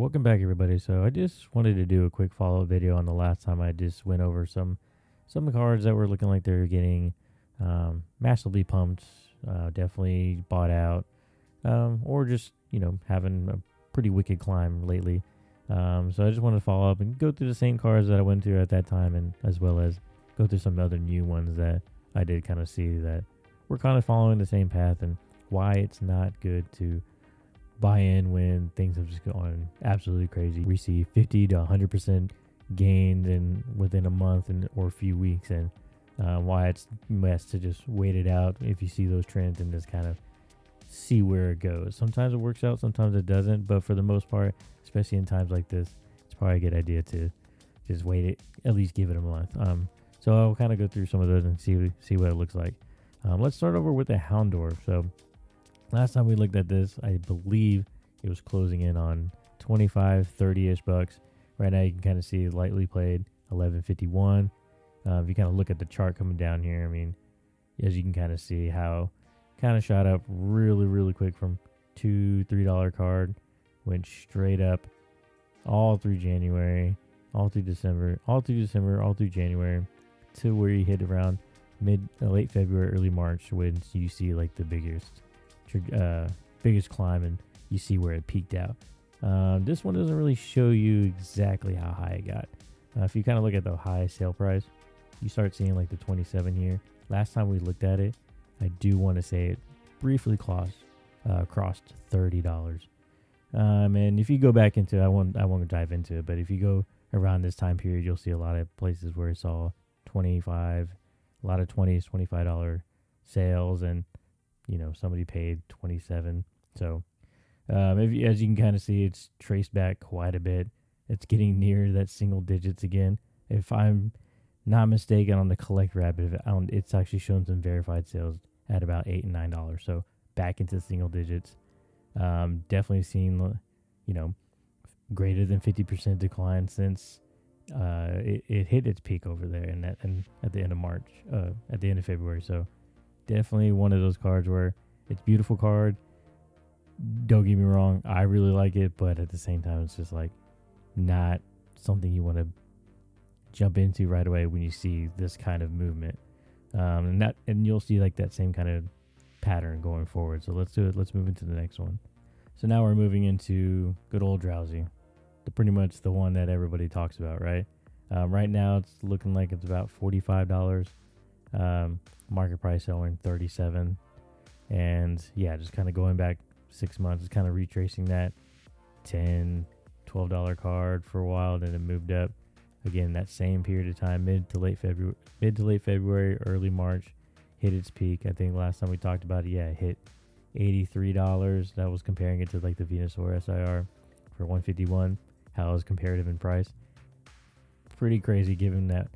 Welcome back, everybody. So I just wanted to do a quick follow-up video on the last time I just went over some cards that were looking like they were getting massively pumped, definitely bought out, or just having a pretty wicked climb lately. So I just wanted to follow up and go through the same cards that I went through at that time, and as well as go through some other new ones that I did kind of see that we're kind of following the same path, and why it's not good to buy in when things have just gone absolutely crazy. We see 50 to 100% gains in within a month or a few weeks, and why it's best to just wait it out if you see those trends and just kind of see where it goes. Sometimes it works out, sometimes it doesn't, but for the most part, especially in times like this, it's probably a good idea to just wait it, at least give it a month. So I'll kind of go through some of those and see what it looks like. Let's start over with the Houndour. So last time we looked at this, I believe it was closing in on 25, 30-ish bucks. Right now you can kind of see lightly played 11.51. If you kind of look at the chart coming down here, I mean, as you can kind of see how kind of shot up really quick from $2-3 card, went straight up all through January, all through December, all through January, to where you hit around late February, early March, when you see like the biggest climb, and you see where it peaked out. This one doesn't really show you exactly how high it got. If you kind of look at the high sale price, you start seeing like the 27 here. Last time we looked at it, I do want to say it briefly crossed $30. And if you go back into, I won't dive into it, but if you go around this time period, you'll see a lot of places where it saw 25, a lot of $20s, $25 sales, and somebody paid 27. So as you can kind of see, it's traced back quite a bit. It's getting near that single digits again. If I'm not mistaken, on the Collect Rabbit, it's actually shown some verified sales at about $8 and $9. So back into single digits. Definitely seen, greater than 50% decline since it hit its peak over there and at the end of March, at the end of February. So definitely one of those cards where it's a beautiful card. Don't get me wrong, I really like it, but at the same time, it's just like not something you want to jump into right away when you see this kind of movement. And you'll see like that same kind of pattern going forward. So let's do it. Let's move into the next one. So now we're moving into good old Drowsy, pretty much the one that everybody talks about, right? Right now it's looking like it's about $45. Market price selling 37, and yeah, just kind of going back 6 months, it's kind of retracing that $10, $12 card for a while, then it moved up again that same period of time, mid to late February, early March, hit its peak. I think last time we talked about it, it hit $83. That was comparing it to like the Venusaur SIR for 151, how it was comparative in price. Pretty crazy given that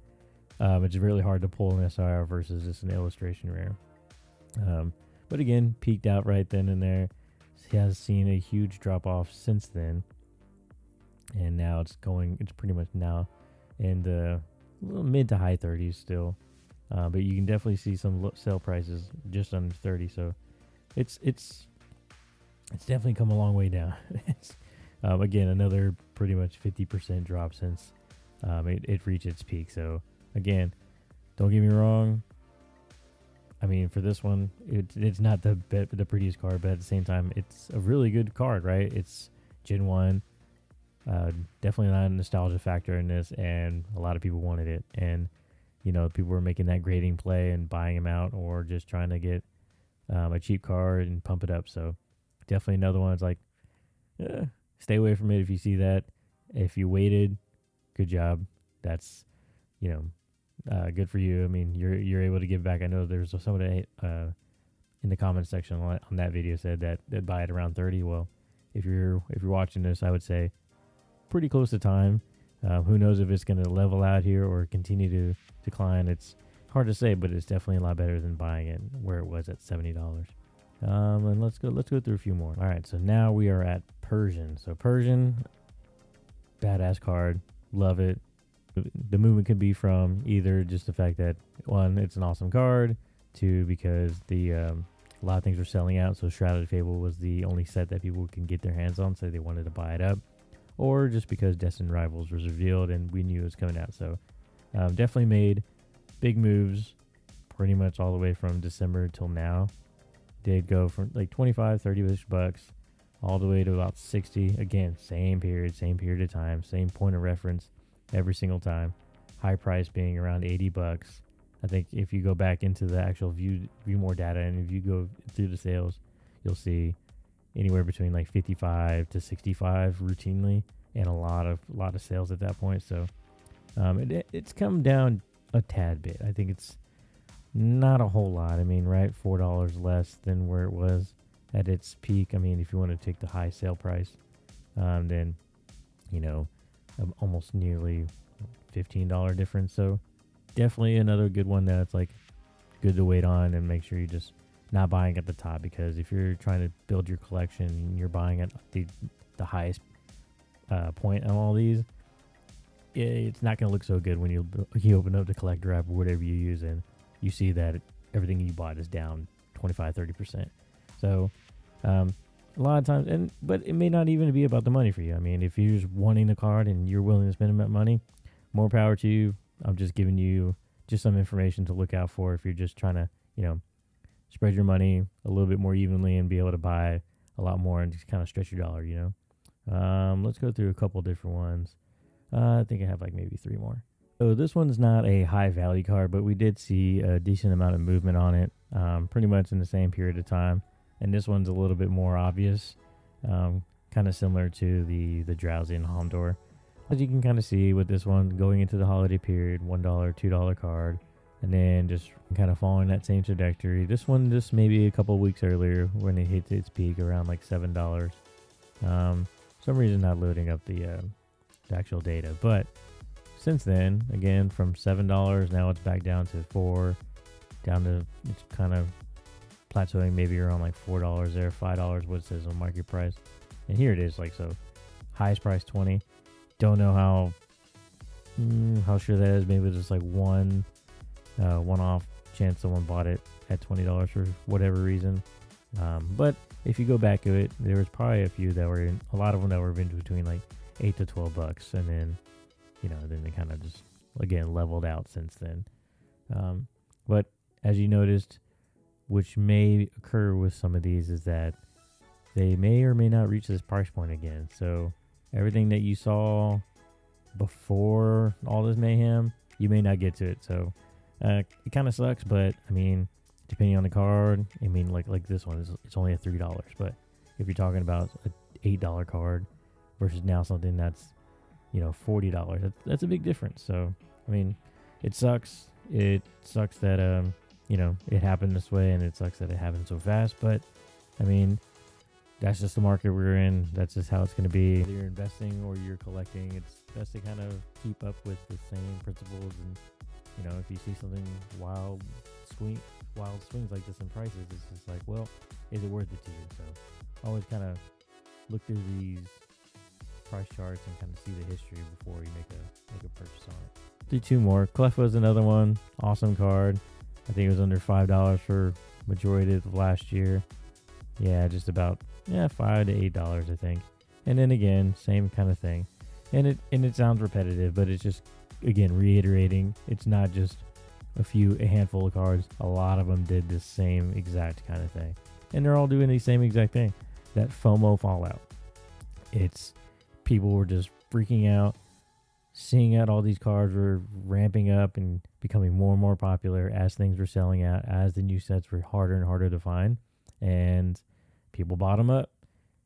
it's really hard to pull an SIR versus just an illustration rare. But again, peaked out right then and there. He has seen a huge drop off since then, and now it's pretty much now in the mid to high 30s still. But you can definitely see some sale prices just under 30. So it's definitely come a long way down. Again, another pretty much 50% drop since it reached its peak. So again, don't get me wrong, I mean, for this one, it's not the prettiest card, but at the same time, it's a really good card, right? It's Gen 1. Definitely not a nostalgia factor in this, and a lot of people wanted it. And, people were making that grading play and buying them out, or just trying to get a cheap card and pump it up. So definitely another one. It's like, stay away from it if you see that. If you waited, good job. That's, good for you. I mean, you're able to give back. I know there's somebody in the comments section on that video said that they'd buy it around 30. Well, if you're watching this, I would say pretty close to time. Who knows if it's going to level out here or continue to decline? It's hard to say, but it's definitely a lot better than buying it where it was at $70. And let's go through a few more. All right, so now we are at Persian. So Persian, badass card, love it. The movement could be from either just the fact that, one, it's an awesome card, two, because a lot of things were selling out, so Shrouded Fable was the only set that people can get their hands on, so they wanted to buy it up. or just because Destined Rivals was revealed and we knew it was coming out. So definitely made big moves pretty much all the way from December till now. Did go from like 25, 30-ish bucks all the way to about 60. Again, same period of time, same point of reference every single time. High price being around 80 bucks. I think if you go back into the actual view more data, and if you go through the sales, you'll see anywhere between like 55 to 65 routinely, and a lot of sales at that point. So it's come down a tad bit. I think it's not a whole lot. I mean, right, $4 less than where it was at its peak. I mean, if you want to take the high sale price, then almost nearly $15 difference. So definitely another good one that's like good to wait on, and make sure you just not buying at the top, because if you're trying to build your collection and you're buying at the highest point on all these, it's not going to look so good when you open up the collector app or whatever you use, and you see that everything you bought is down 25-30%. So a lot of times, but it may not even be about the money for you. I mean, if you're just wanting the card and you're willing to spend that money, more power to you. I'm just giving you just some information to look out for if you're just trying to, spread your money a little bit more evenly and be able to buy a lot more and just kind of stretch your dollar, Let's go through a couple different ones. I think I have like maybe 3 more. So this one's not a high value card, but we did see a decent amount of movement on it, pretty much in the same period of time. And this one's a little bit more obvious, kind of similar to the Drowsy and Homdor. As you can kind of see with this one, going into the holiday period, $1, $2 card, and then just kind of following that same trajectory. This one just maybe a couple weeks earlier when it hit its peak around like $7. Some reason not loading up the actual data, but since then, again, from $7, now it's back down to $4, down to, it's kind of plateauing maybe around like $4 there, $5 what it says on market price. And here it is, like, so highest price 20. Don't know how sure that is. Maybe it's just like one-off chance someone bought it at $20 for whatever reason. But if you go back to it, there was probably a lot of them that were in between like $8 to $12, and then then they kind of just again leveled out since then. But as you noticed, which may occur with some of these, is that they may or may not reach this price point again. So everything that you saw before all this mayhem, you may not get to it. So it kind of sucks, but I mean, depending on the card, I mean, like this one, it's only at $3. But if you're talking about an $8 card versus now something that's $40, that's a big difference. So I mean, it sucks. It sucks that it happened this way, and it sucks that it happened so fast. But I mean, that's just the market we're in. That's just how it's going to be. Whether you're investing or you're collecting, it's best to kind of keep up with the same principles. And if you see something wild swings like this in prices, it's just like, well, is it worth it to you? So always kind of look through these price charts and kind of see the history before you make a purchase on it. Do 2 more. Clefba's another one. Awesome card. I think it was under $5 for majority of last year. Yeah, just about $5 to $8, I think. And then again, same kind of thing. And it sounds repetitive, but it's just, again, reiterating, it's not just a handful of cards. A lot of them did the same exact kind of thing. And they're all doing the same exact thing. That FOMO fallout. It's people were just freaking out, seeing out all these cards were ramping up and becoming more and more popular as things were selling out, as the new sets were harder and harder to find. And people bought them up,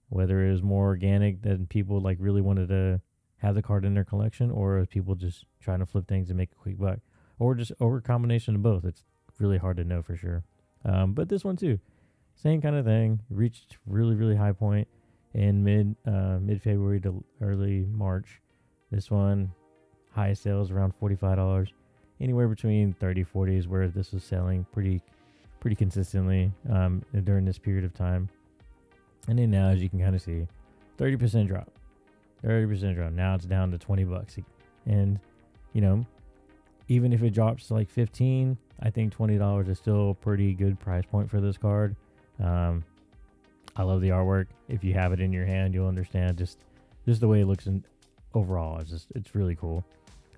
whether it was more organic than people like really wanted to have the card in their collection, or people just trying to flip things and make a quick buck, or a combination of both. It's really hard to know for sure. But this one too, same kind of thing. Reached really, really high point in mid-February to early March. This one, highest sales around $45. Anywhere between 30-40 is where this was selling pretty consistently during this period of time. And then now, as you can kind of see, 30% drop. 30% drop. Now it's down to $20. And, even if it drops to like 15, I think $20 is still a pretty good price point for this card. I love the artwork. If you have it in your hand, you'll understand just just the way it looks overall, it's really cool.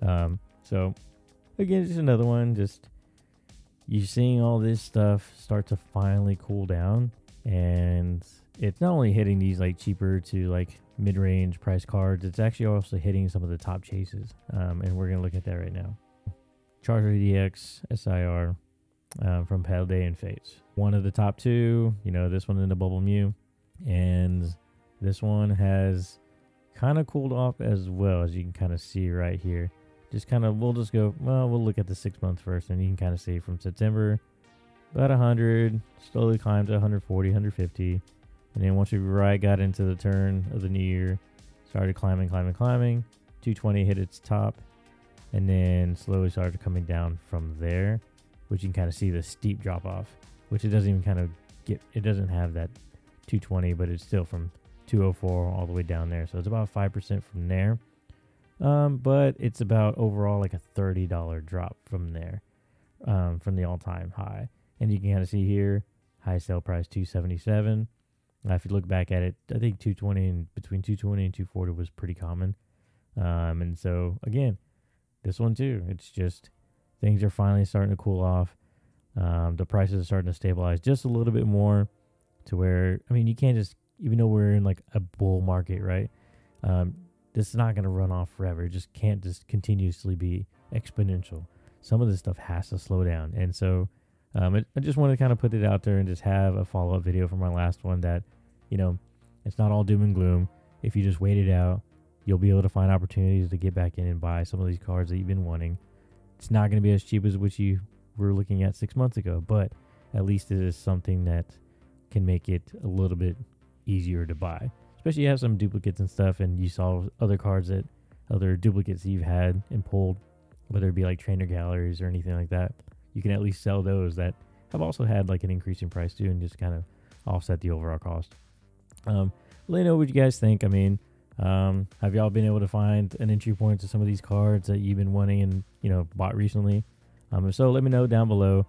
So again, just another one. Just you're seeing all this stuff start to finally cool down, and it's not only hitting these like cheaper to like mid-range price cards, it's actually also hitting some of the top chases. And we're gonna look at that right now. Charger EDX SIR from Pale Day and Fates. One of the top two, this one in the Bubble Mew, and this one has kind of cooled off as well, as you can kind of see right here. We'll look at the 6 months first, and you can kind of see from September, about 100, slowly climbed to 140, 150. And then once we got into the turn of the new year, started climbing. 220 hit its top, and then slowly started coming down from there, which you can kind of see the steep drop off, which it doesn't even it doesn't have that 220, but it's still from 204 all the way down there. So it's about 5% from there. But it's about overall like a $30 drop from there, from the all-time high. And you can kind of see here, high sale price $277. If you look back at it, I think between 220 and 240 was pretty common. And so again, this one too, it's just things are finally starting to cool off. The prices are starting to stabilize just a little bit more, to where, you can't just, even though we're in like a bull market, right? This is not going to run off forever. It just can't just continuously be exponential. Some of this stuff has to slow down. And so I just want to kind of put it out there and just have a follow-up video from my last one that, it's not all doom and gloom. If you just wait it out, you'll be able to find opportunities to get back in and buy some of these cards that you've been wanting. It's not going to be as cheap as what you were looking at 6 months ago, but at least it is something that can make it a little bit easier to buy. Especially you have some duplicates and stuff, and you saw other duplicates that you've had and pulled, whether it be like trainer galleries or anything like that. You can at least sell those that have also had like an increase in price too, and just kind of offset the overall cost. Let me know what you guys think. Have y'all been able to find an entry point to some of these cards that you've been wanting and bought recently? If so, let me know down below.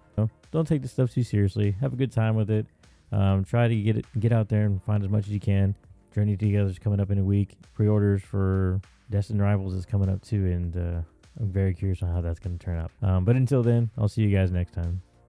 Don't take this stuff too seriously. Have a good time with it. Try to get out there and find as much as you can. Journey Together is coming up in a week. Pre-orders for Destined Rivals is coming up too, and I'm very curious on how that's going to turn out. But until then, I'll see you guys next time.